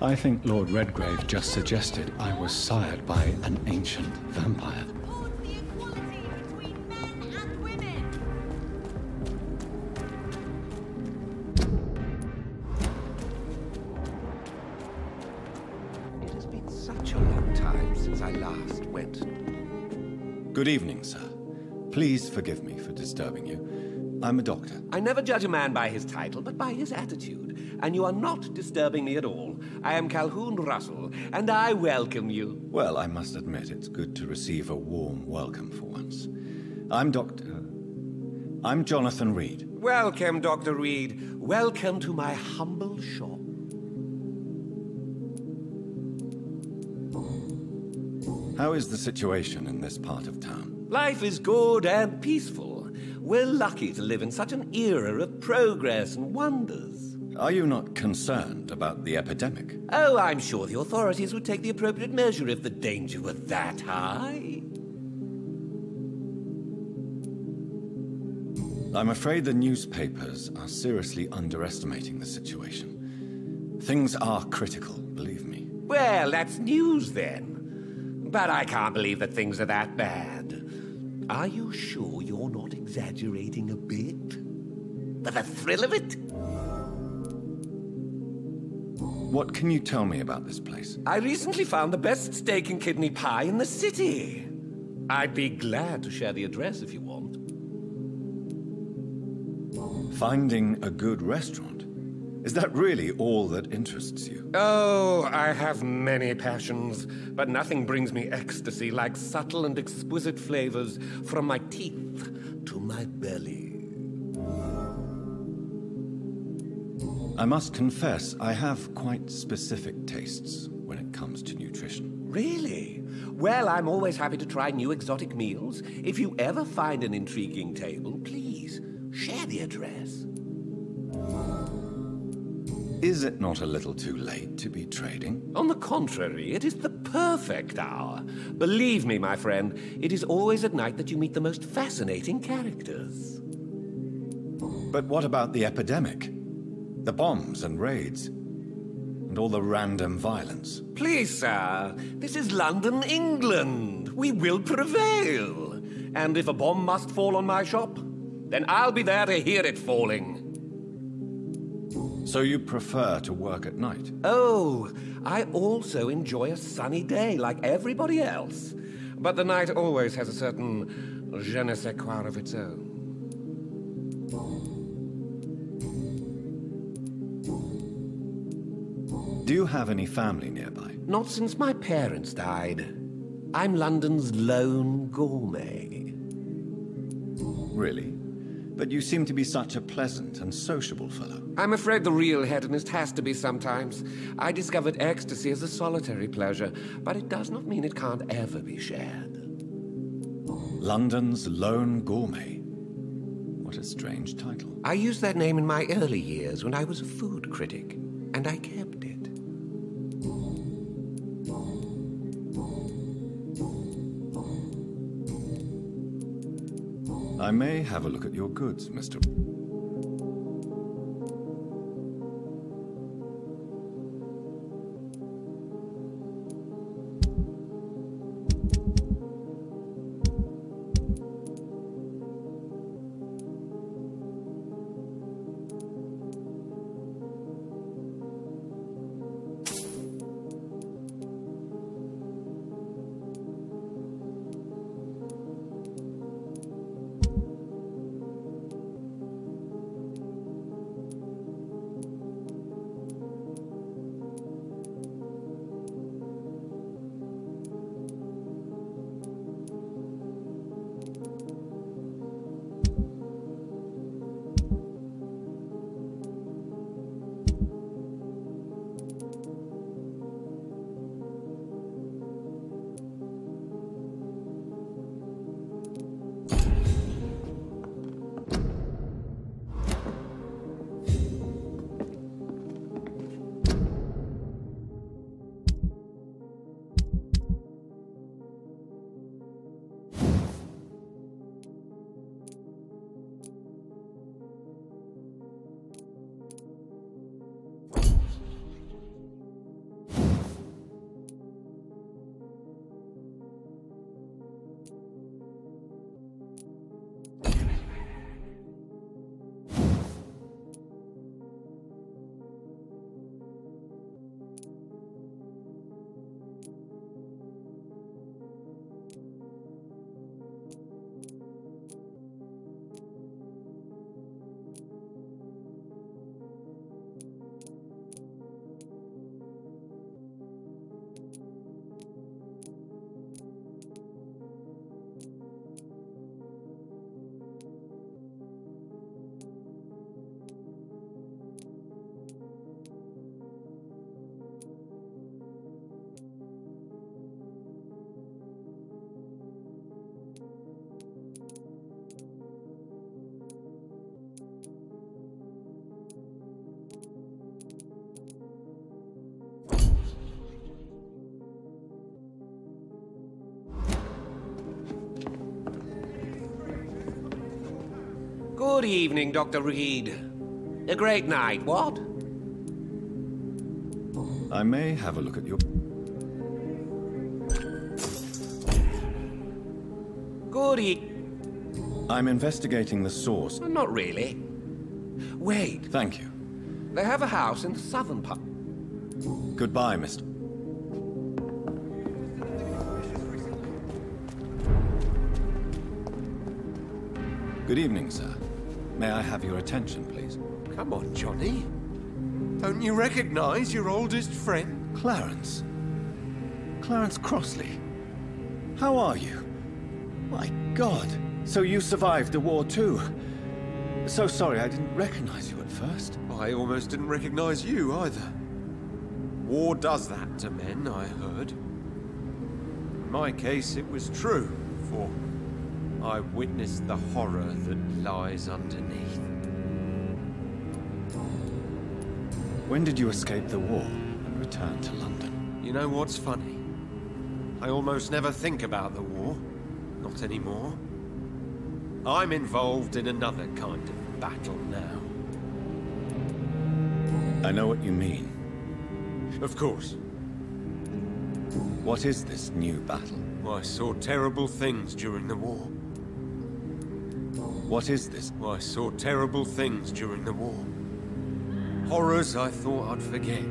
I think Lord Redgrave just suggested I was sired by an ancient vampire. Support the equality between men and women. It has been such a long time since I last went. Good evening, sir. Please forgive me for disturbing you. I'm a doctor. I never judge a man by his title, but by his attitude. And you are not disturbing me at all. I am Calhoun Russell, and I welcome you. Well, I must admit it's good to receive a warm welcome for once. I'm Jonathan Reed. Welcome, Dr. Reed. Welcome to my humble shop. How is the situation in this part of town? Life is good and peaceful. We're lucky to live in such an era of progress and wonders. Are you not concerned about the epidemic? Oh, I'm sure the authorities would take the appropriate measure if the danger were that high. I'm afraid the newspapers are seriously underestimating the situation. Things are critical, believe me. Well, that's news then. But I can't believe that things are that bad. Are you sure you're not exaggerating a bit? For the thrill of it? What can you tell me about this place? I recently found the best steak and kidney pie in the city. I'd be glad to share the address if you want. Finding a good restaurant? Is that really all that interests you? Oh, I have many passions, but nothing brings me ecstasy like subtle and exquisite flavors from my teeth to my belly. I must confess, I have quite specific tastes when it comes to nutrition. Really? Well, I'm always happy to try new exotic meals. If you ever find an intriguing table, please share the address. Is it not a little too late to be trading? On the contrary, it is the perfect hour. Believe me, my friend, it is always at night that you meet the most fascinating characters. But what about the epidemic? The bombs and raids? And all the random violence? Please, sir, this is London, England. We will prevail. And if a bomb must fall on my shop, then I'll be there to hear it falling. So you prefer to work at night? Oh, I also enjoy a sunny day like everybody else. But the night always has a certain je ne sais quoi of its own. Do you have any family nearby? Not since my parents died. I'm London's lone gourmet. Really? But you seem to be such a pleasant and sociable fellow. I'm afraid the real hedonist has to be sometimes. I discovered ecstasy as a solitary pleasure, but it does not mean it can't ever be shared. London's lone gourmet. What a strange title. I used that name in my early years when I was a food critic, and I kept it. I may have a look at your goods, Mr. Good evening, Dr. Reed. A great night, what? I may have a look at your... Good e... I'm investigating the source. Not really. Wait, Thank you. they have a house in the southern part. Goodbye, Mr. Good evening, sir. May I have your attention, please? Come on, Johnny. Don't you recognize your oldest friend? Clarence. Clarence Crossley. How are you? My God. So you survived the war too. So sorry I didn't recognize you at first. I almost didn't recognize you either. War does that to men, I heard. In my case, it was true, for I witnessed the horror that lies underneath. When did you escape the war and return to London? You know what's funny? I almost never think about the war. Not anymore. I'm involved in another kind of battle now. I know what you mean. Of course. What is this new battle? I saw terrible things during the war. What is this? I saw terrible things during the war. Horrors I thought I'd forget.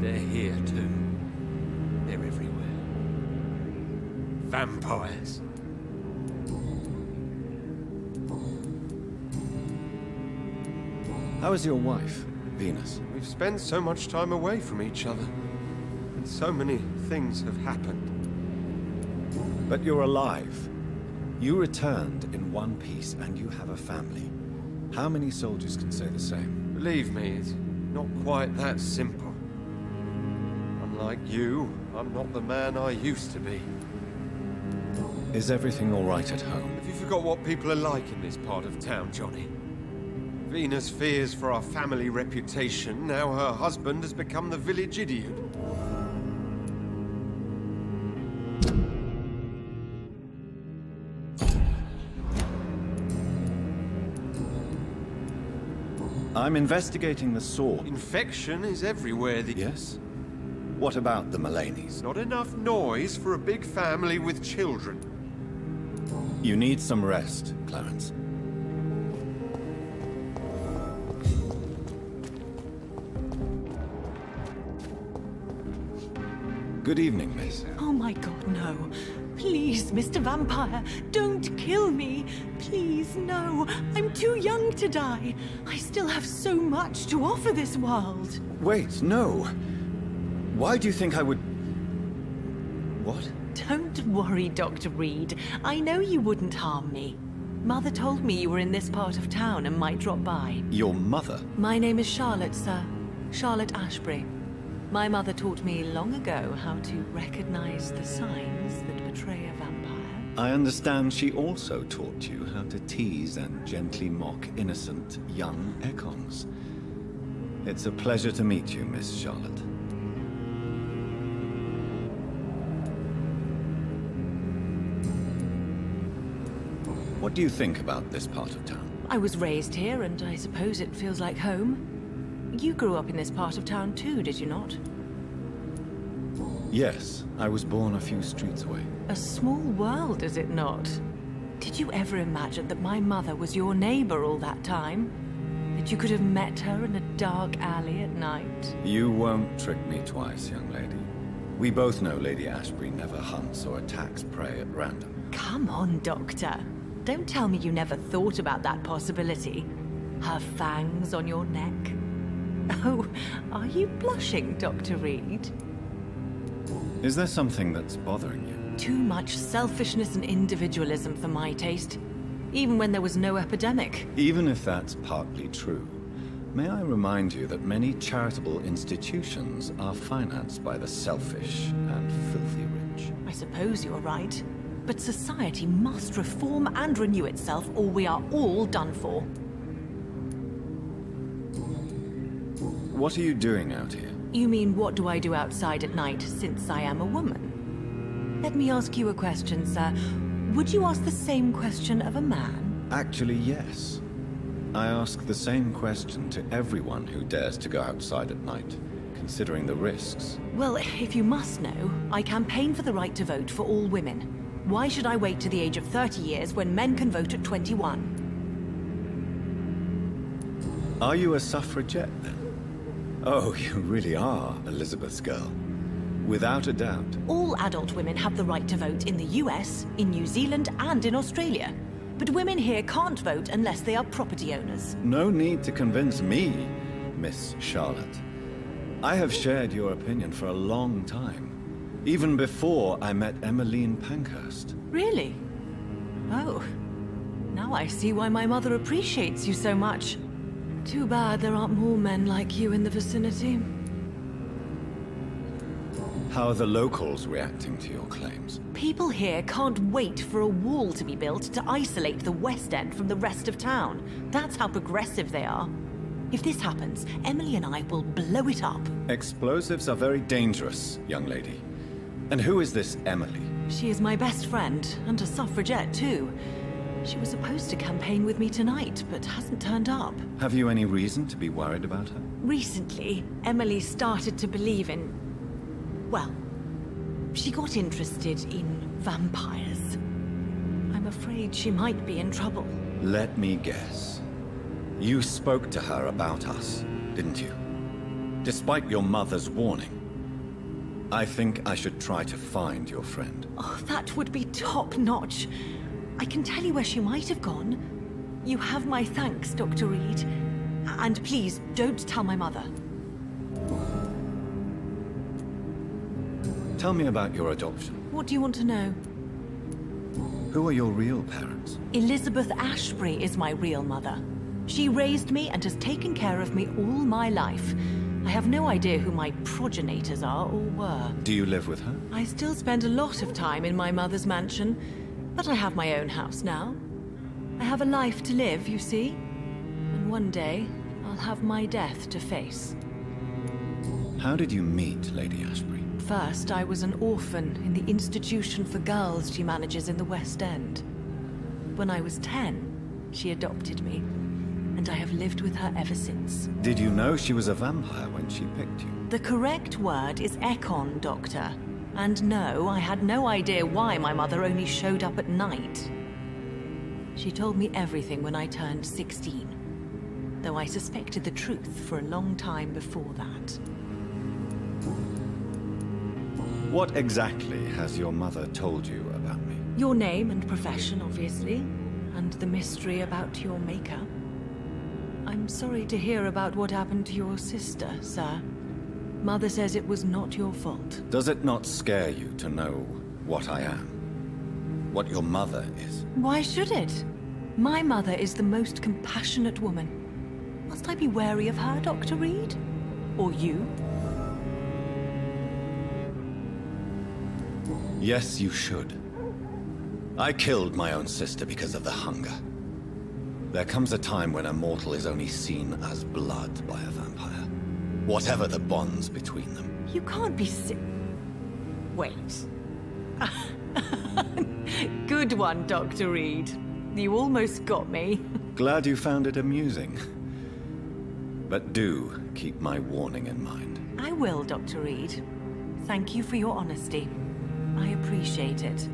They're here too. They're everywhere. Vampires. How is your wife, Venus? We've spent so much time away from each other. And so many things have happened. But you're alive. You returned in one piece and you have a family. How many soldiers can say the same? Believe me, it's not quite that simple. Unlike you, I'm not the man I used to be. Is everything all right at home? Have you forgot what people are like in this part of town, Johnny? Venus fears for our family reputation. Now her husband has become the village idiot. I'm investigating the sword. Infection is everywhere. Yes? What about the Mullaneys? Not enough noise for a big family with children. You need some rest, Clarence. Good evening, miss. Oh my God, no. Please, Mr. Vampire, don't kill me. Please, no. I'm too young to die. I still have so much to offer this world. Wait, no. Why do you think I would... What? Don't worry, Dr. Reed. I know you wouldn't harm me. Mother told me you were in this part of town and might drop by. Your mother? My name is Charlotte, sir. Charlotte Ashbury. My mother taught me long ago how to recognize the signs that betray a vampire. I understand she also taught you how to tease and gently mock innocent young Ekons. It's a pleasure to meet you, Miss Charlotte. What do you think about this part of town? I was raised here, and I suppose it feels like home. You grew up in this part of town too, did you not? Yes, I was born a few streets away. A small world, is it not? Did you ever imagine that my mother was your neighbor all that time? That you could have met her in a dark alley at night? You won't trick me twice, young lady. We both know Lady Ashbury never hunts or attacks prey at random. Come on, Doctor. Don't tell me you never thought about that possibility. Her fangs on your neck. Oh, are you blushing, Dr. Reed? Is there something that's bothering you? Too much selfishness and individualism for my taste. Even when there was no epidemic. Even if that's partly true, may I remind you that many charitable institutions are financed by the selfish and filthy rich. I suppose you're right. But society must reform and renew itself, or we are all done for. What are you doing out here? You mean, what do I do outside at night, since I am a woman? Let me ask you a question, sir. Would you ask the same question of a man? Actually, yes. I ask the same question to everyone who dares to go outside at night, considering the risks. Well, if you must know, I campaign for the right to vote for all women. Why should I wait to the age of 30 years when men can vote at 21? Are you a suffragette, then? Oh, you really are Elizabeth's girl. Without a doubt. All adult women have the right to vote in the US, in New Zealand, and in Australia. But women here can't vote unless they are property owners. No need to convince me, Miss Charlotte. I have shared your opinion for a long time. Even before I met Emmeline Pankhurst. Really? Oh. Now I see why my mother appreciates you so much. Too bad there aren't more men like you in the vicinity. How are the locals reacting to your claims? People here can't wait for a wall to be built to isolate the West End from the rest of town. That's how progressive they are. If this happens, Emily and I will blow it up. Explosives are very dangerous, young lady. And who is this Emily? She is my best friend, and a suffragette too. She was supposed to campaign with me tonight, but hasn't turned up. Have you any reason to be worried about her? Recently, Emily started to believe in... well, she got interested in vampires. I'm afraid she might be in trouble. Let me guess. You spoke to her about us, didn't you? Despite your mother's warning. I think I should try to find your friend. Oh, that would be top-notch. I can tell you where she might have gone. You have my thanks, Dr. Reed. And please, don't tell my mother. Tell me about your adoption. What do you want to know? Who are your real parents? Elizabeth Ashbury is my real mother. She raised me and has taken care of me all my life. I have no idea who my progenitors are or were. Do you live with her? I still spend a lot of time in my mother's mansion, but I have my own house now. I have a life to live, you see. And one day, I'll have my death to face. How did you meet Lady Ashbury? First, I was an orphan in the institution for girls she manages in the West End. When I was 10, she adopted me, and I have lived with her ever since. Did you know she was a vampire when she picked you? The correct word is Ekon, Doctor. And no, I had no idea why my mother only showed up at night. She told me everything when I turned 16, though I suspected the truth for a long time before that. What exactly has your mother told you about me? Your name and profession, obviously, and the mystery about your maker. I'm sorry to hear about what happened to your sister, sir. Mother says it was not your fault. Does it not scare you to know what I am? What your mother is? Why should it? My mother is the most compassionate woman. Must I be wary of her, Dr. Reed? Or you? Yes, you should. I killed my own sister because of the hunger. There comes a time when a mortal is only seen as blood by a vampire. Whatever the bonds between them. You can't be Wait. Good one, Dr. Reed. You almost got me. Glad you found it amusing. But do keep my warning in mind. I will, Dr. Reed. Thank you for your honesty. I appreciate it.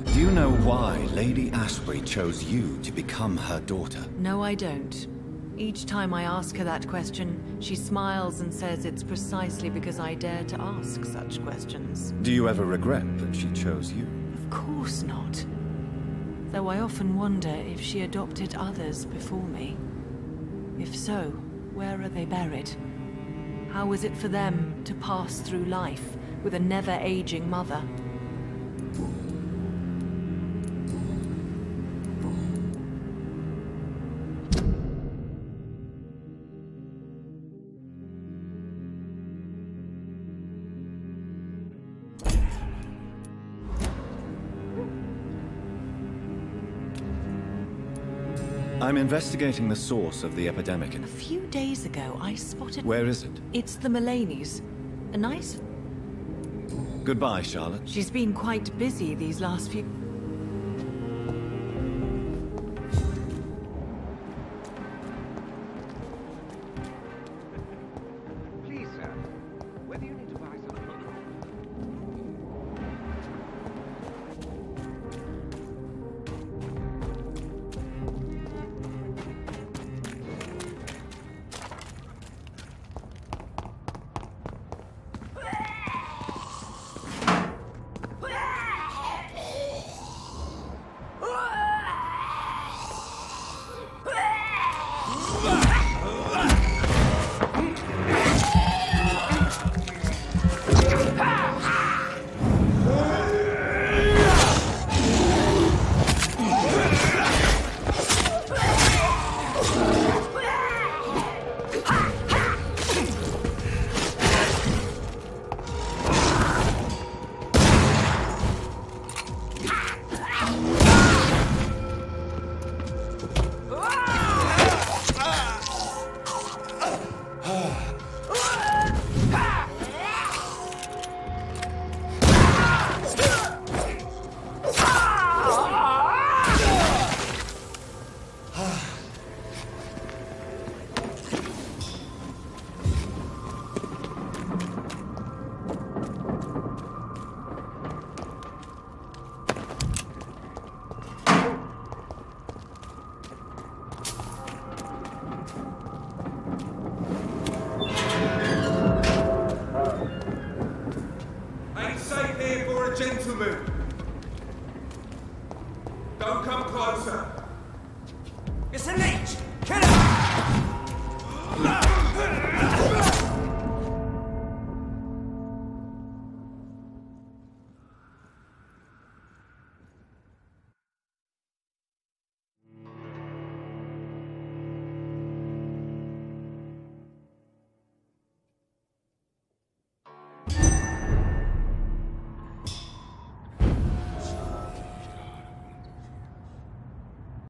Do you know why Lady Ashbury chose you to become her daughter? No, I don't. Each time I ask her that question, she smiles and says it's precisely because I dare to ask such questions. Do you ever regret that she chose you? Of course not. Though I often wonder if she adopted others before me. If so, where are they buried? How was it for them to pass through life with a never-aging mother? I'm investigating the source of the epidemic. A few days ago, I spotted... Where is it? It's the Mullaneys. A nice Goodbye, Charlotte. She's been quite busy these last few... Please, sir, whether you need to buy something. Gentlemen, don't come closer. It's a leech! Kill him!